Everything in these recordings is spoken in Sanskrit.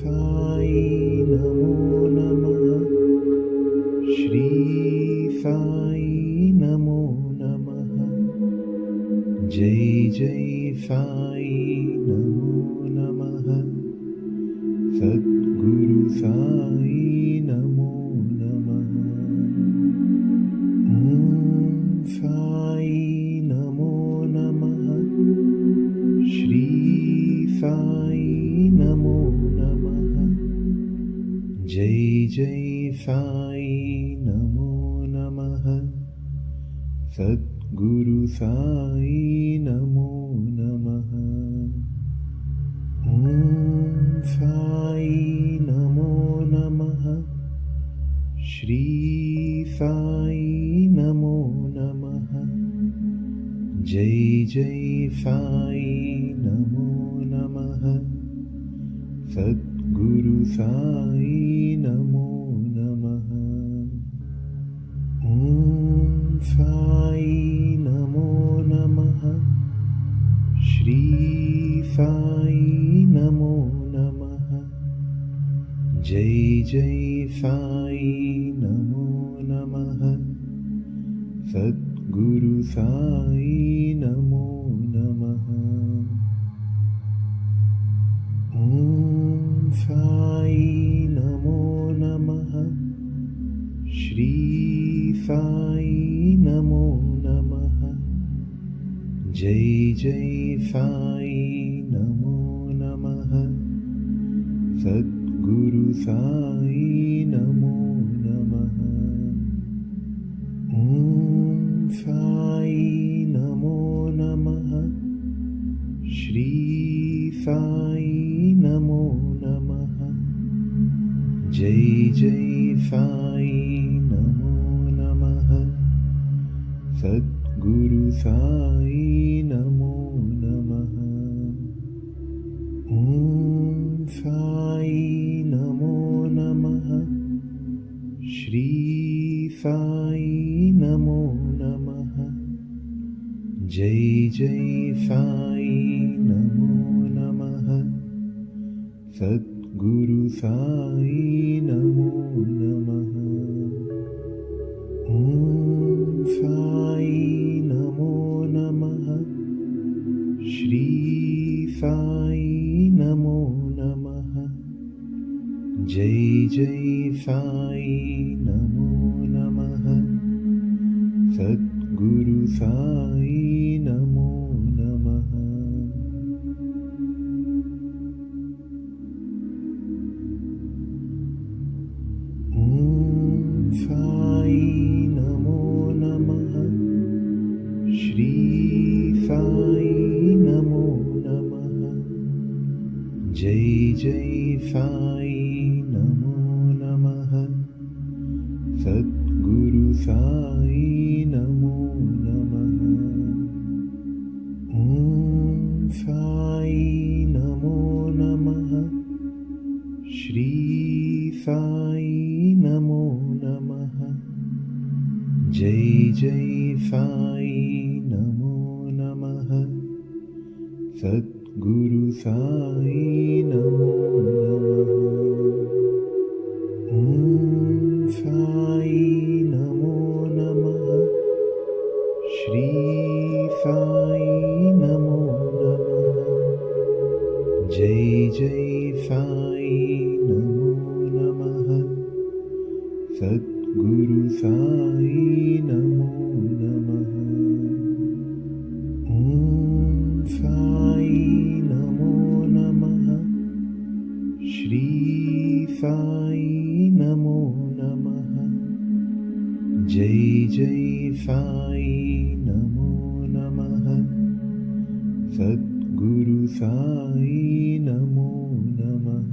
साई नमो नमः। श्री साई नमो नमः। जय जय साई नमो नमः। सद्गुरु साई नमो नमः। ओम साई नमो नमः। श्री साई नमो नमः। जय जय साई नमो नमः। सद्गुरु साई नमो नमः। ओम साई नमो नमः। श्री साई नमो नमः। जय जय साई नमो नमः। सद्गुरु साई नमो नमः। ओम साई नमो नमः। श्री साई नमो नमः। जय जय साई नमो नमः। सद्गुरु साई नमो नमः। ओम साई नमो नमः। श्री साई नमो नमः। जय जय साई नमो नमः। सद्गुरु साई नमो नमः। ओम साई नमो नमः। श्री साई नमो नमः। जय जय साई नमो नमः। सद्गुरु साई नमो नमः। ओम साई नमो नमः। श्री साई नमो नमः। जय जय साई नमो नमः। सद्गुरु साई नमो नमः। ओम साई नमो नमः। श्री साई नमो नमः। जय जय साई नमो नमः। सद्गुरु साई नमो नमः। ओम साई नमो नमः। श्री साई नमो नमः। जय जय साई नमो नमः। सद्गुरु साई नमो नमः। ओम साई नमो नमः। श्री साई नमो नमः। जय जय साई नमो नमः। सद्गुरु साई नमो नमः। ओम साई नमो नमः। श्री साई नमो नमः। जय जय साई नमो नमः। सद्गुरु साई नमो नमः। ओम साई नमो नमः। श्री साई नमो नमः। जय जय साई नमो नमः। सद्गुरु साई नमो नमः।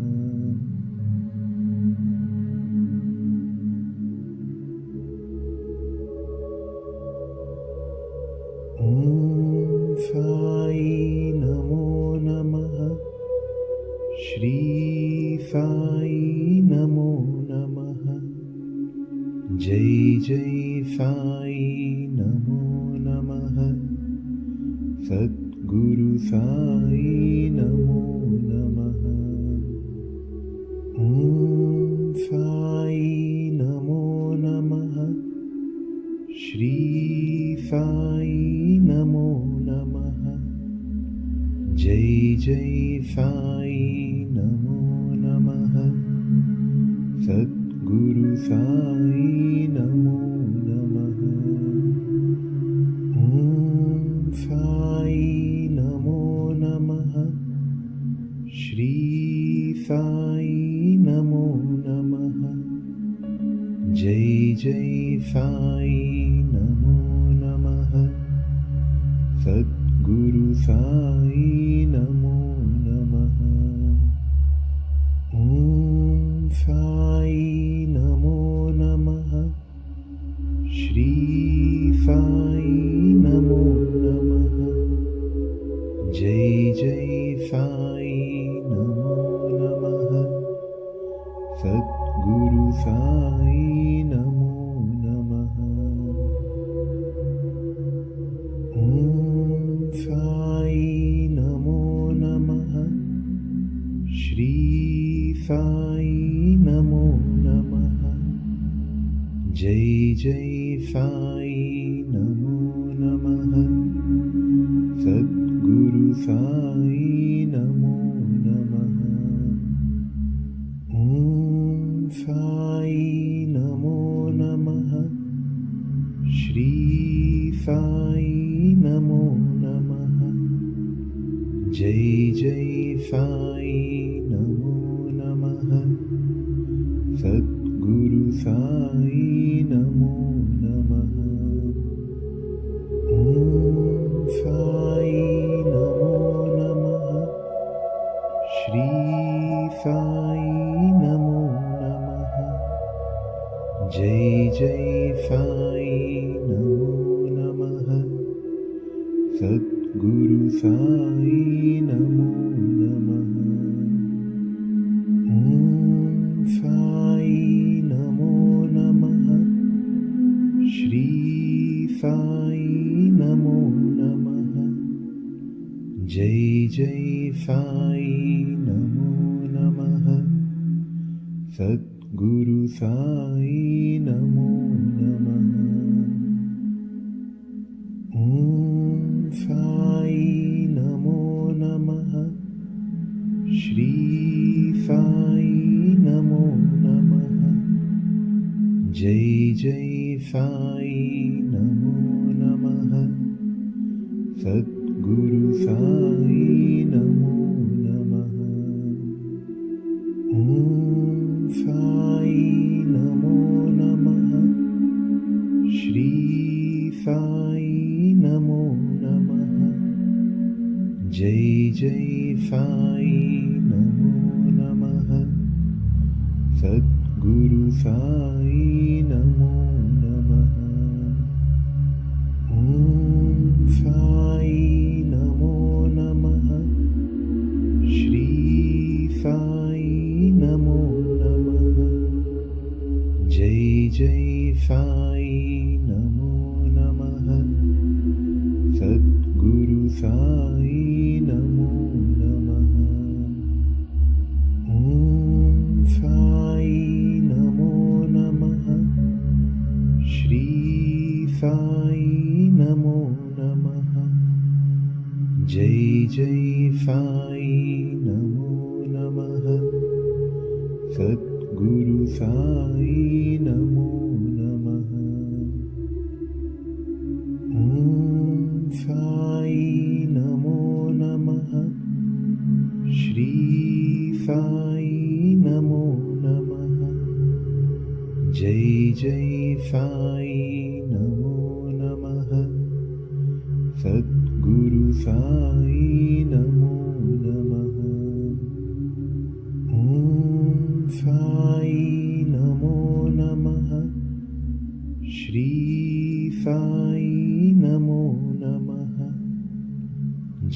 ओम साई नमो नमः। श्री साई नमो नमः। जय जय साई नमो नमः। सद्गुरु साई नमो नमः। जय साई नमो नमः सद्गुरु साई नमो नमः ओम साई नमो नमः श्री साई नमो नमः जय जय साई नमो नमः सद्गुरु साई नमो नमः ओम साई नमो नमः श्री साई नमो नमः जय जय साई नमो नमः सद्गुरु साई नमो नमः ओम साई नमो नमः श्री साई नमो नमः जय जय साई नमो नमः सद्गुरु साई नमो नमः ओम साई नमो नमः श्री साई नमो नमः जय जय साई नमो नमः सद्गुरु साई नमो नमः ओम साई नमो नमः श्री साई नमो नमः जय जय साई नमो नमः सद्गुरु साई नमो नमः ओम साई नमो नमः श्री साई नमो नमः जय जय साई नमो नमः सद्गुरु साई नमो नमः ओम साई नमो नमः श्री साई नमो नमः जय जय साई नमो नमः सद्गुरु साई नमो नमः ओम साई नमो नमः श्री साई नमो नमः जय जय साई नमो नमः सद्गुरु साई नमो नमः ओम साई नमो नमः श्री साई नमो नमः जय जय साई नमो नमः सद्गुरु साई नमो नमः ओम साई नमो नमः श्री साई नमो नमः जय जय साई नमो नमः सद्गुरु साई नमो नमः ओम साई नमो नमः श्री साई नमो नमः जय जय साई नमो नमः सद्गुरु साई नमो नमः ओम साई नमो नमः श्री साई नमो नमः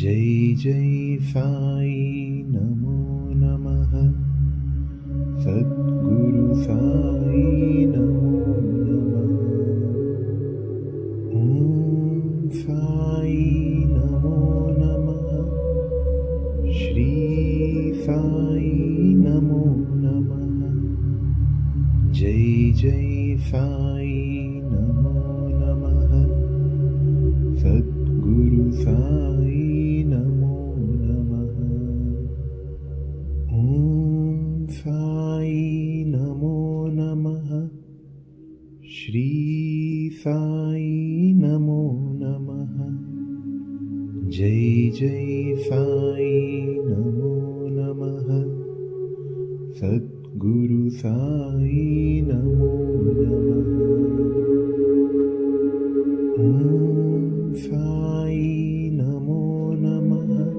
जय जय साई नमो नमः सद्गुरु साई नमो नमः ओम साई नमो नमः श्री साई नमो नमः जय जय साई नमो नमः सद्गुरु साई नमो नमः साई नमो नमः। जय जय साई नमो नमः। सद्गुरु साई नमो नमः। ओम साई नमो नमः।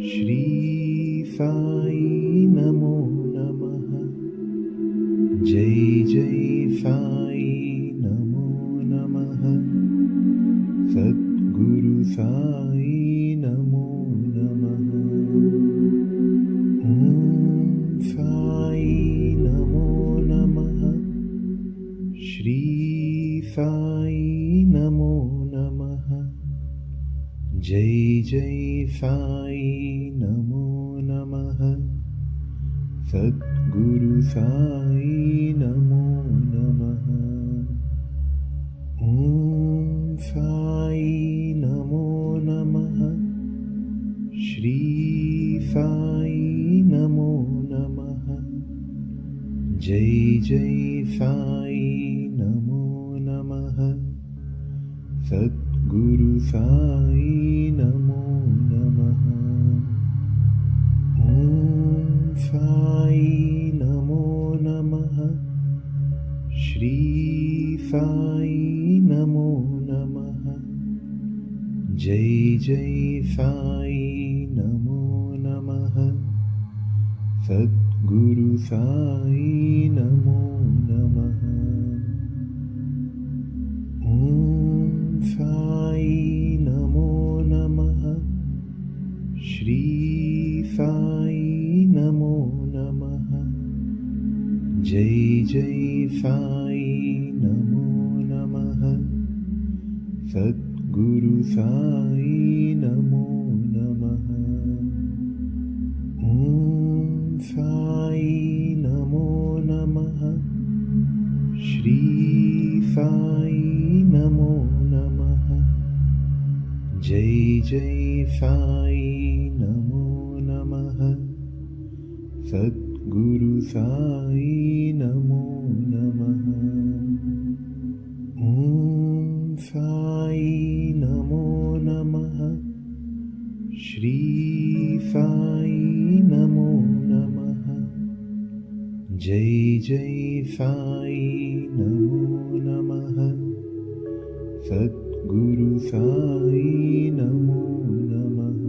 श्री साई नमो नमः। जय जय साई नमो नमः। सद्गुरु साई नमो नमः। ओम साई नमो नमः। श्री साई नमो नमः। जय जय साई नमो नमः। सद्गुरु साई नमो नमः। ओम साई नमो नमः। श्री साई नमो नमः। जय जय साई नमो नमः। सद्गुरु साई नमो नमः। ओम साई नमो नमः। श्री साई नमो नमः। जय जय साई नमो नमः। सद्गुरु साई नमो नमः। ओम साई नमो नमः। श्री साई नमो नमः। जय जय साई नमो नमः। सद्गुरु साई नमो नमः। ओम साई नमो नमः। श्री साई नमो नमः। जय जय साई नमो नमः। सद्गुरु साई नमो नमः। ओम साई नमो नमः। श्री साई नमो नमः। जय जय साई नमो नमः। सद्गुरु साई नमो नमः।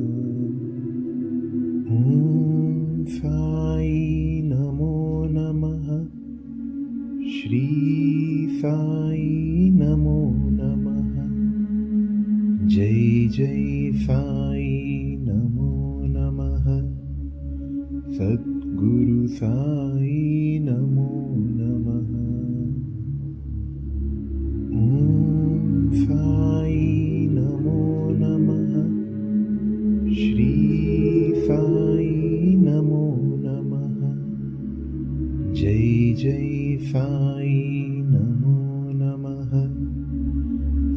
ओम साई नमो नमः। श्री साई नमो नमः। जय जय साई नमो नमः। सद्गुरु साई नमो नमः। ओम साई नमो नमः। श्री साई नमो नमः। जय जय साई नमो नमः।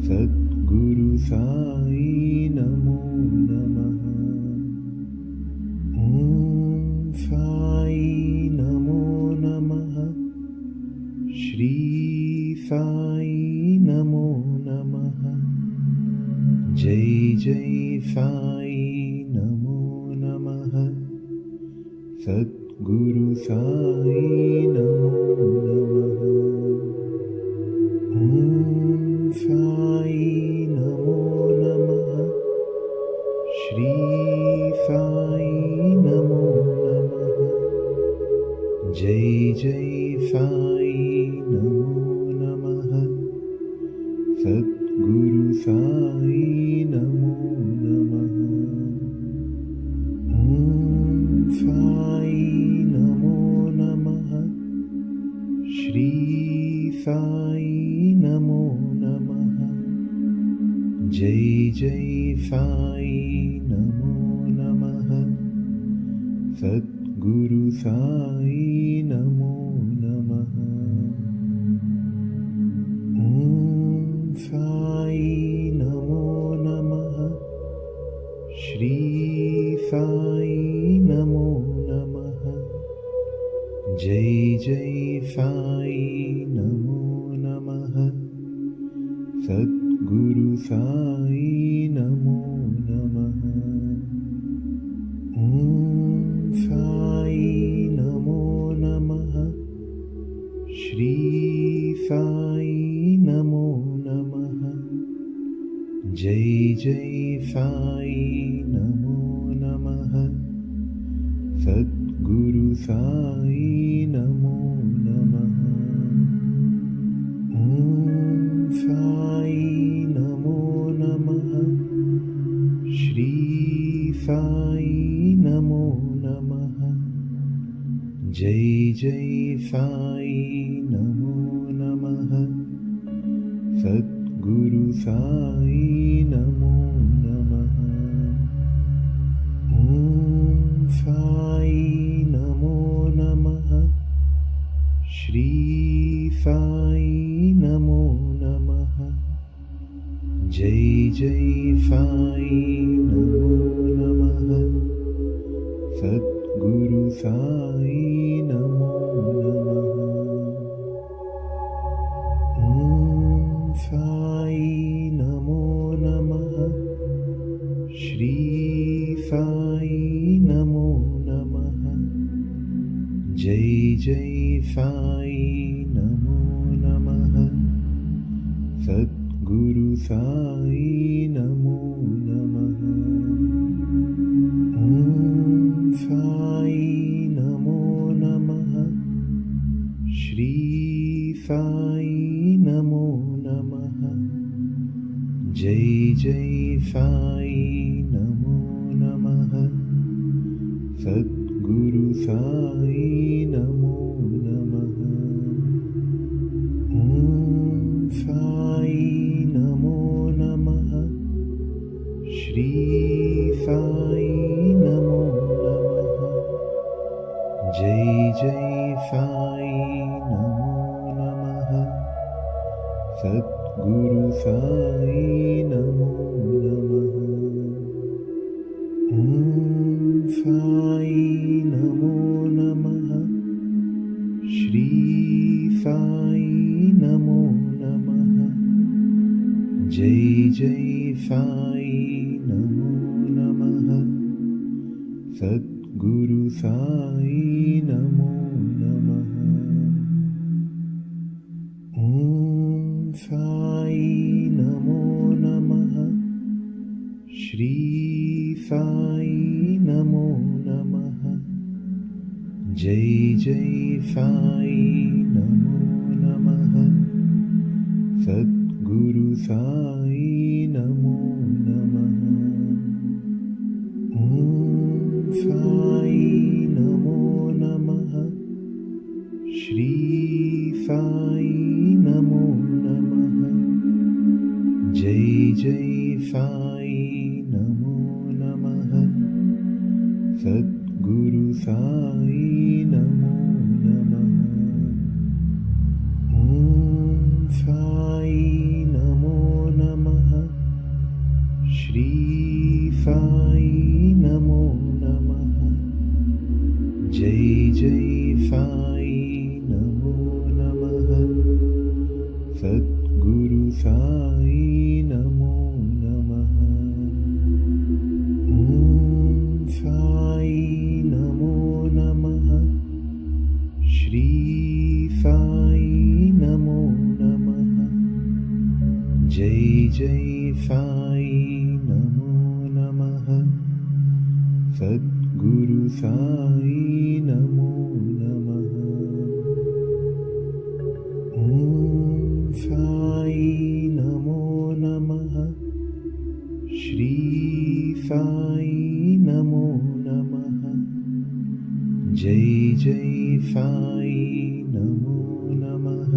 सद्गुरु साई नमो नमः। ओम साई नमो नमः। श्री साई नमो नमः। जय जय साई नमो नमः। सद्गुरु साई नमो नमः। ओम साई नमो नमः। श्री साई नमो नमः। जय जय साई नमो नमः। सद्गुरु साई नमो नमः। ओम साई नमो नमः। श्री साई नमो नमः। जय जय साई नमो नमः। सद्गुरु साई नमो नमः। ओम साई नमो नमः। श्री साई नमो नमः। जय जय साई नमो नमः। सद्गुरु साई नमो नमः। ॐ साई नमो नमः। श्री साई नमो नमः। जय जय साई नमो नमः। सद्गुरु साई नमो नमः। ॐ साई नमो नमः। श्री साई नमो नमः। जय जय साई नमो नमः। सद्गुरु साई नमो नमः। ॐ साई नमो नमः। श्री साई नमो नमः। जय जय साई नमो नमः। सद्गुरु साई नमो नमः। ॐ साई नमो नमः। श्री साई नमो नमः। जय जय साई नमो नमः। सद्गुरु साई नमो नमः। ॐ साई नमो नमः। श्री साई नमो नमः। जय जय साई नमो नमः। सद्गुरु साई नमो नमः। ॐ साई नमो नमः। श्री साई नमो नमः। जय जय साई नमो नमः। सद्गुरु साई नमो नमः। ॐ साई नमो नमः। श्री साई नमो नमः। जय जय साई नमो नमः। सद्गुरु साई नमो नमः। ॐ साई नमो नमः। श्री साई नमो नमः। जय जय साई नमो नमः। सद्गुरु साई नमो नमः। ॐ साई नमो नमः। श्री साई नमो नमः। जय जय साई नमो नमः। सद्गुरु साई नमो नमः। ॐ साई नमो नमः। श्री साई नमो नमः। जय जय साई नमो नमः। सद्गुरु साई नमो नमः। ॐ साई नमो नमः। श्री साई नमो नमः। जय जय साई नमो नमः। सद्गुरु साई नमो नमः। ॐ साई नमो नमः। श्री साई नमो नमः। जय जय साई नमो नमः।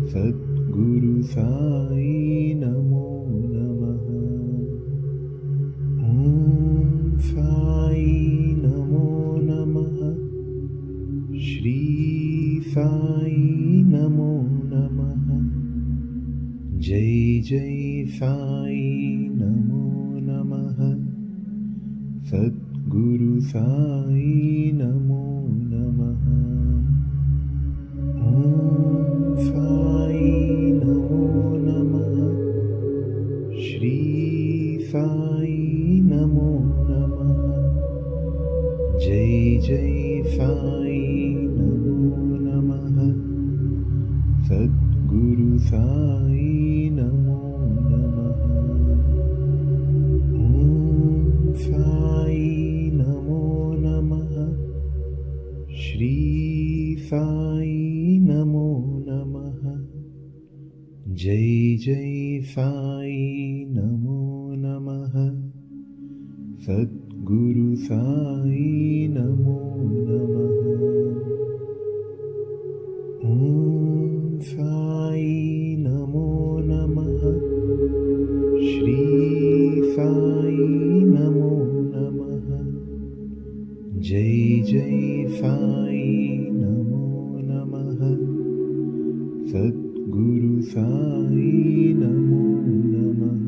सद्गुरु साई नमो नमः। ॐ साई नमो नमः। श्री साई नमो नमः। जय जय साई नमो नमः। सद्गुरु साई नमो नमः। ॐ साई नमो नमः। जय जय साई नमो नमः सद्गुरु साई नमो नमः ॐ साई नमो नमः श्री साई नमो नमः जय जय साई नमो नमः सद्गुरु साई नमो नमः ॐ साई नमो नमः श्री साई नमो नमः जय जय साई नमो नमः सद्गुरु साई नमो नमः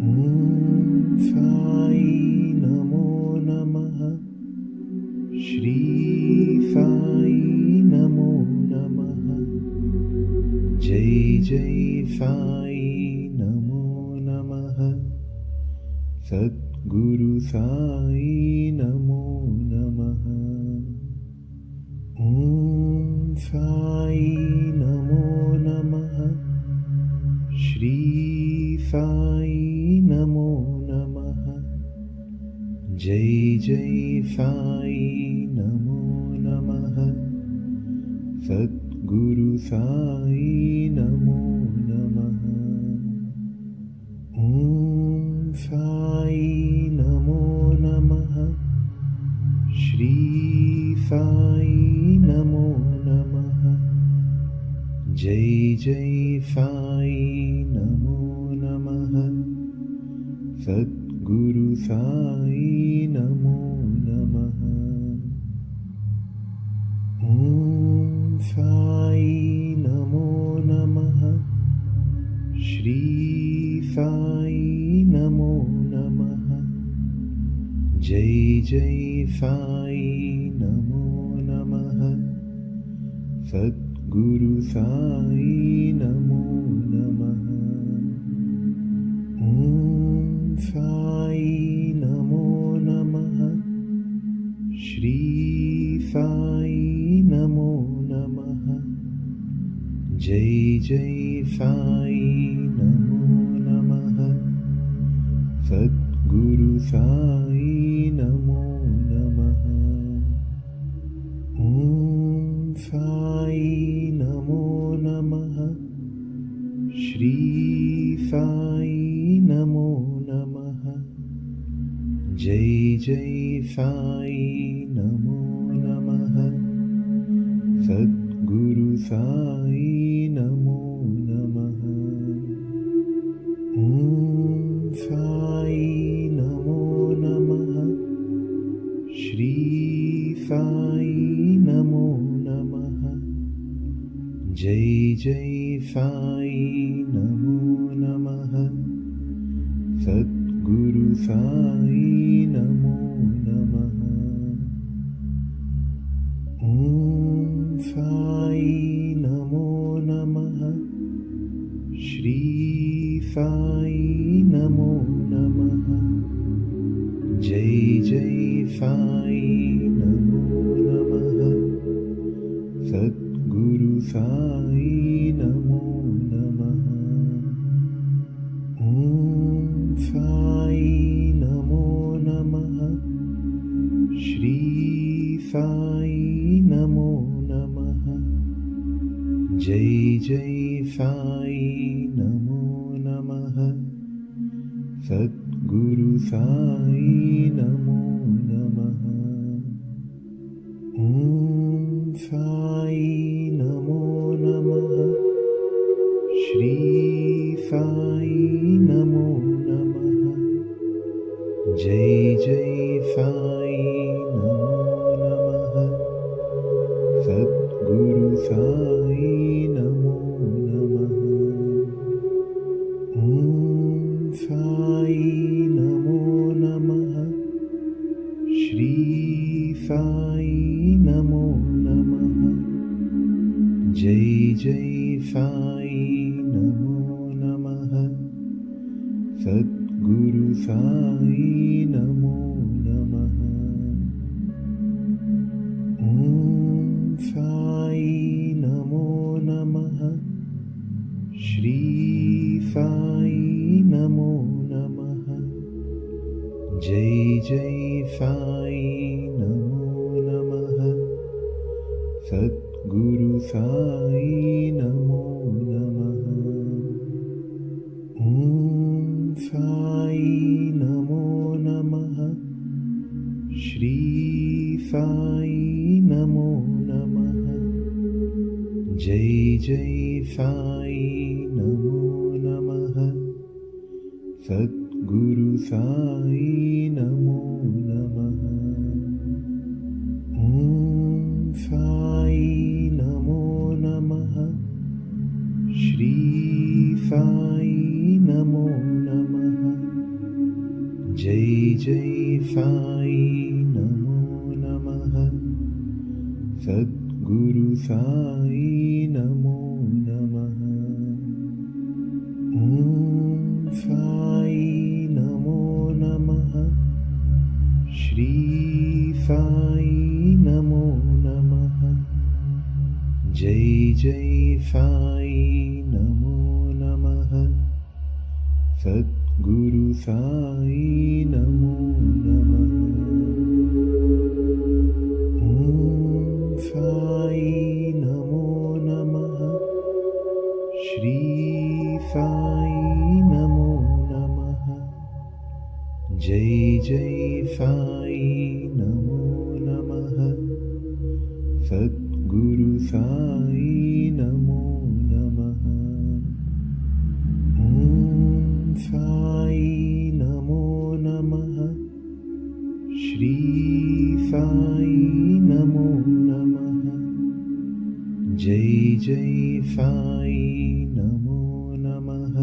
ॐ साई नमो नमः श्री साई नमो नमः जय जय साई नमो नमः सद्गुरु साई नमो नमः ॐ साई नमो नमः श्री साई नमो नमः जय जय साई नमो नमः सद्गुरु साई नमो नमः ॐ साई नमो नमः श्री साई नमो नमः जय जय साई नमो नमः सद्गुरु साई नमो नमः ॐ साई नमो नमः श्री साई नमो नमः जय जय साई नमो नमः सद्गुरु साई नमो नमः ॐ साई नमो नमः श्री साई नमो नमः जय जय साई नमो नमः सद्गुरु साई नमो नमः ॐ साई नमो नमः श्री साई नमो नमः जय जय साई नमो नमः सद्गुरु साई नमो नमः ॐ साई नमो नमः श्री साई नमो नमः जय जय साई नमो नमः सद्गुरु साई नमो नमः ॐ साई नमो नमः श्री साई नमो नमः जय जय साई नमो नमः सद्गुरु साई नमो नमः ॐ साई नमो नमः श्री साई नमो नमः जय जय साई नमो नमः सद्गुरु साई नमो नमः ॐ साई नमो नमः श्री साई नमो नमः जय जय साई नमो नमः सद्गुरु साई नमो नमः ॐ साई नमो नमः श्री साई नमो नमः जय जय साई नमो नमः सद्गुरु साई नमो नमः जय साई नमो नमः। सद्गुरु साई नमो नमः। ॐ साई नमो नमः। श्री साई नमो नमः। जय जय साई नमो नमः। सद्गुरु साई नमो नमः। ॐ साई नमो नमः। श्री साई नमो नमः। जय जय साई नमो नमः। सद्गुरु साई नमो नमः। ॐ साई नमो नमः। श्री साई नमो नमः। जय जय साई नमो नमः। सद्गुरु साई नमो नमः। ॐ साई नमो नमः। श्री साई नमो नमः। जय जय साई नमो नमः। सद्गुरु साई नमो नमः। ॐ साई नमो नमः। श्री साई नमो नमः। जय जय साई नमो नमः।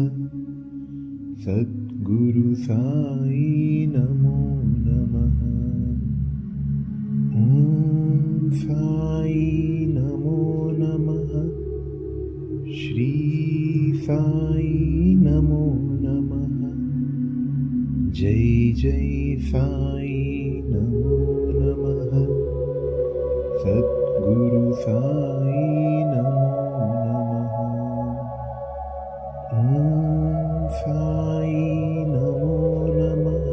सद्गुरु साई नमो नमः। ॐ साई नमो नमः। श्री साई नमो नमः। जय जय साई नमो नमः। सद्गुरु साई नमो नमः। ॐ साई नमो नमः।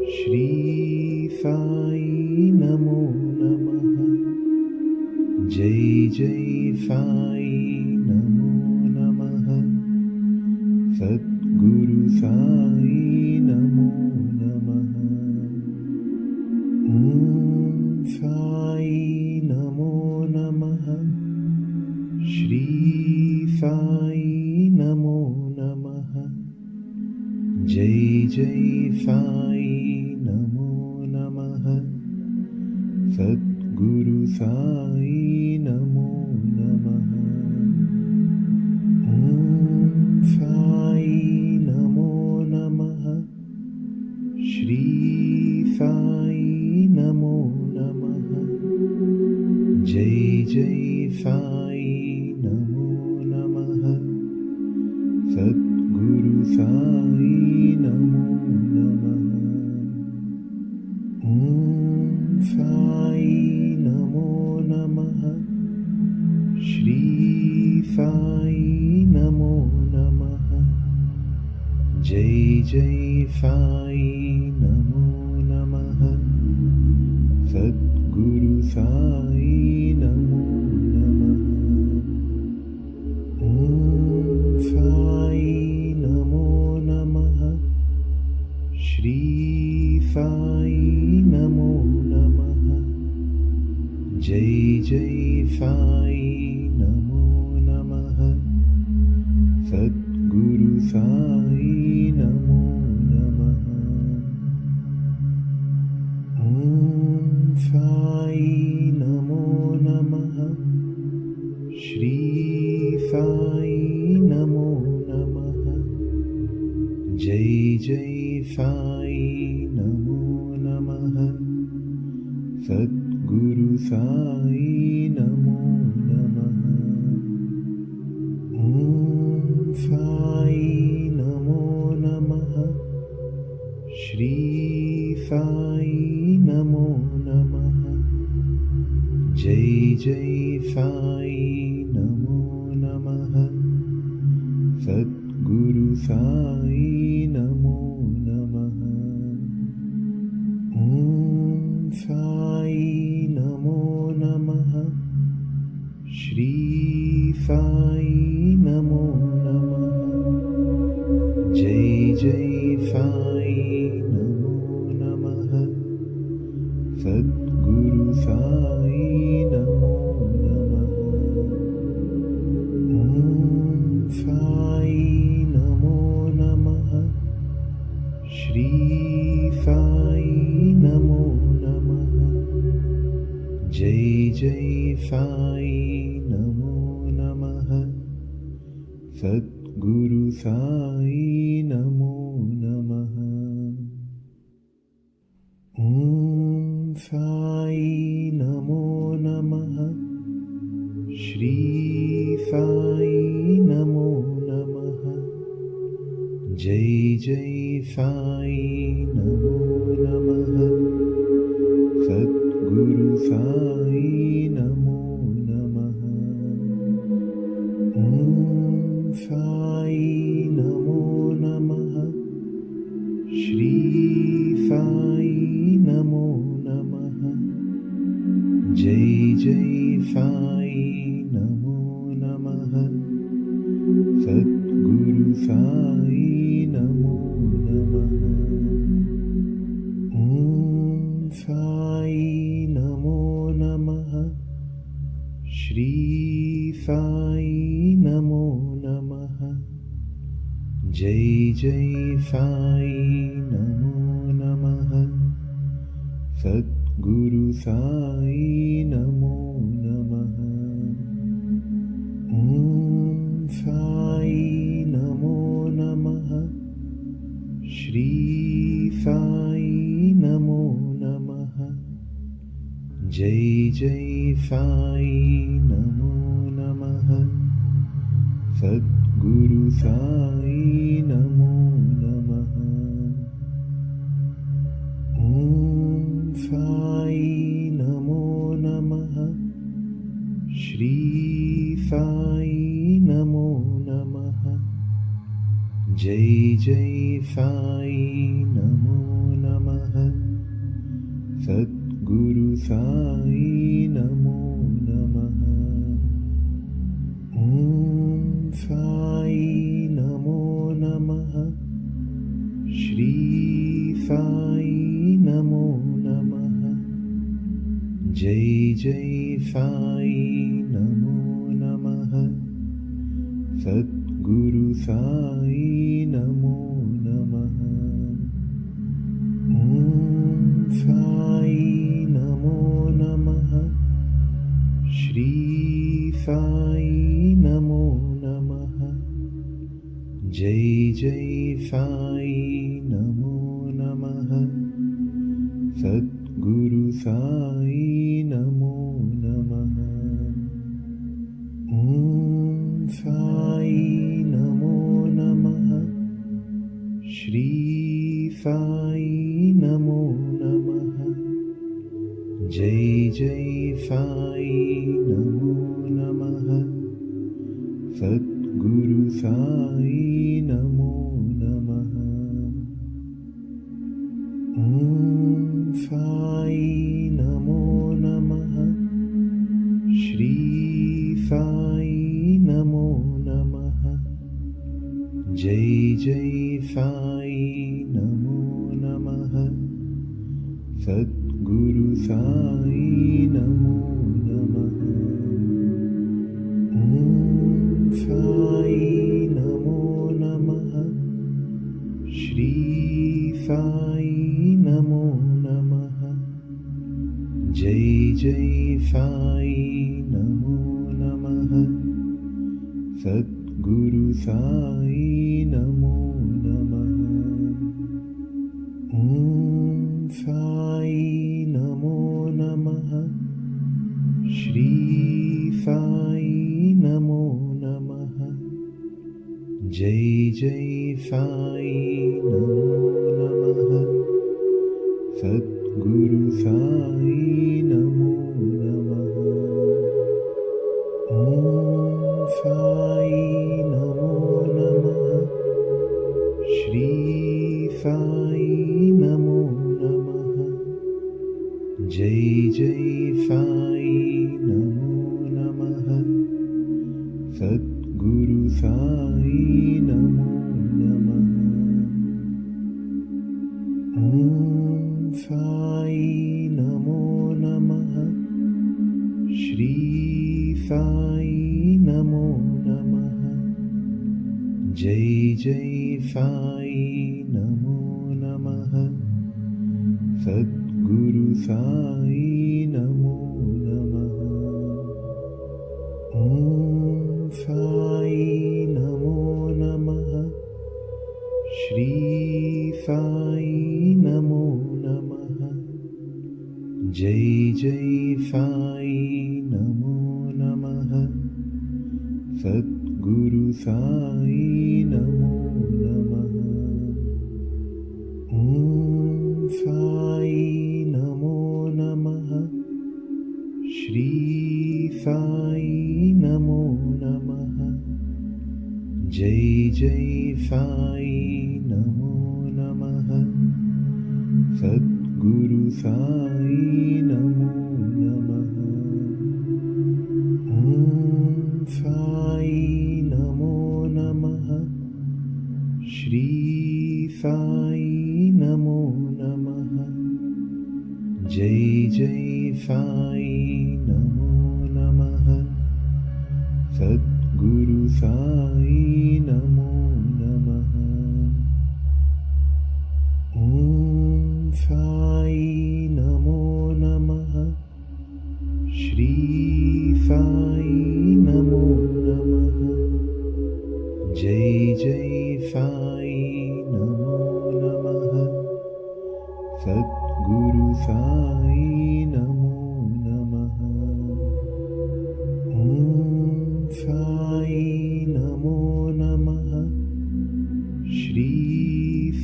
श्री साई नमो नमः। जय जय साई नमो नमः। सद्गुरु साई नमो नमः। ॐ साई नमो नमः। श्री साई नमो नमः। जय जय साई नमो नमः। सद्गुरु साई नमो नमः। ॐ साई नमो नमः। श्री साई नमो नमः। जय जय साई नमो नमः। सद्गुरु साई नमो नमः। ॐ साई नमो नमः। श्री साई नमो नमः। जय जय साई नमो नमः। सद्गुरु साई नमो नमः। ॐ साई नमो नमः। श्री साई नमो नमः। जय जय साई नमो नमः। सद्गुरु साई नमो नमः। ॐ साई नमो नमः। श्री साई नमो नमः। जय जय साई नमो नमः। सद्गुरु साई नमो नमः। ॐ साई नमो नमः। श्री साई नमो नमः। जय जय साई नमो नमः। सद्गुरु साई नमो नमः। साई नमो नमः। श्री साई नमो नमः। जय जय साई नमो नमः। सद्गुरु साई नमो नमः। ओम साई नमो नमः। श्री साई नमो नमः। जय जय साई नमो नमः। सद्गुरु साई नमो नमः। ओम साई नमो नमः। श्री साई नमो नमः। जय जय साई नमो नमः। सद्गुरु साई नमो नमः। ओम साई नमो नमः। श्री साई नमो नमः। जय जय साई नमो नमः। सद्गुरु साई नमो नमः। ओम साई नमो नमः। श्री साई नमो नमः। जय जय साई नमो नमः। सद्गुरु साई नमो नमः। ओम साई नमो नमः। श्री साई नमो नमः। जय जय साई नमो नमः। सद्गुरु साई नमो नमः। ओम साई नमो नमः। श्री साई नमो नमः। जय जय साई नमो नमः। सद्गुरु साई नमो नमः। ओम साई नमो नमः। श्री साई नमो नमः। जय जय साई नमो नमः। सद्गुरु साई नमो नमः। ओम साई नमो नमः। श्री साई नमो नमः। जय जय साई नमो नमः। सद्गुरु साई नमो नमः। ओम साई नमो नमः। श्री साई नमो नमः। जय जय साई नमो नमः। सद्गुरु साई नमो नमः। ओम साई नमो नमः। श्री साई नमो नमः। जय जय साई नमो नमः। सद्गुरु साई नमो नमः। ओम साई नमो नमः। श्री साई नमो नमः। जय जय साई नमो नमः। सद्गुरु साई नमो नमः। ओम साई नमो नमः। श्री साई नमो नमः। जय जय साई नमो नमः। सद्गुरु साई नमो नमः। ओम साई नमो नमः। श्री साई नमो नमः। जय जय साई नमो नमः सद्गुरु साई नमो नमः। ॐ साई नमो नमः श्री साई नमो नमः। जय जय साई नमो नमः सद्गुरु साई नमो नमः। ॐ साई नमो नमः श्री साई नमो नमः। जय जय साई नमो नमः सद्गुरु साई नमो नमः। ॐ साई नमो नमः श्री साई नमो नमः। जय जय साई नमो नमः सद्गुरु साई नमो नमः। ॐ साई नमो नमः श्री साई नमो नमः। जय जय साई नमो नमः सद्गुरु साई नमो नमः। ॐ साई नमो नमः श्री साई नमो नमः। जय जय साई नमो नमः सद्गुरु साई नमो नमः। ॐ साई नमो नमः श्री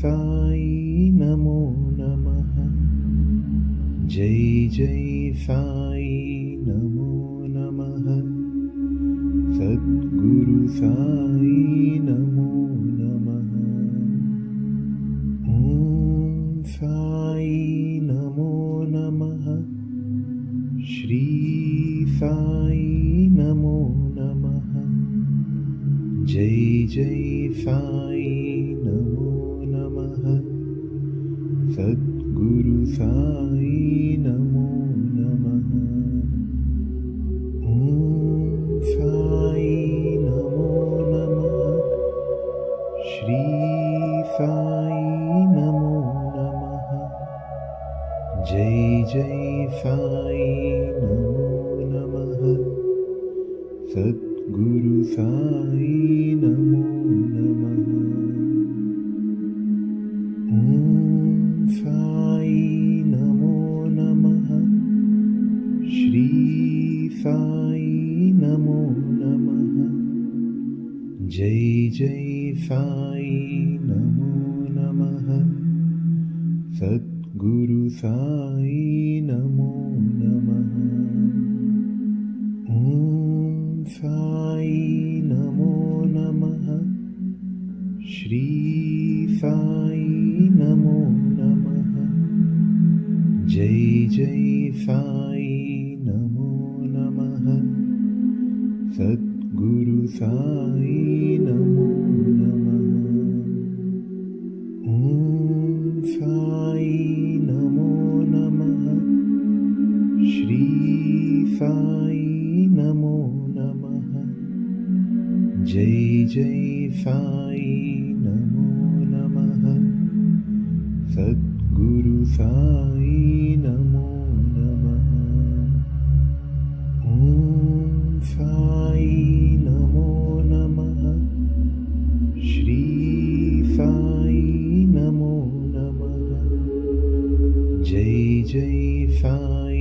साई नमो नमः। जय जय साई नमो नमः सद्गुरु साई नमो नमः। ॐ साई नमो नमः श्री साई नमो नमः। जय जय साई नमो नमः सद्गुरु साई नमो नमः। ॐ साई नमो नमः श्री साई नमो नमः। जय जय साई नमो नमः सद्गुरु साई नमो नमः। ॐ साई नमो नमः श्री साई नमो नमः। जय जय साई नमो नमः सद्गुरु साई नमो नमः। ॐ साई नमो नमः श्री साई नमो नमः। जय जय साई नमो नमः सद्गुरु साई नमो नमः। ॐ साई नमो नमः श्री साई नमो नमः। जय जय साई नमो नमः सद्गुरु साई नमो नमः। ॐ साई नमो नमः श्री साई नमो नमः। जय जय साई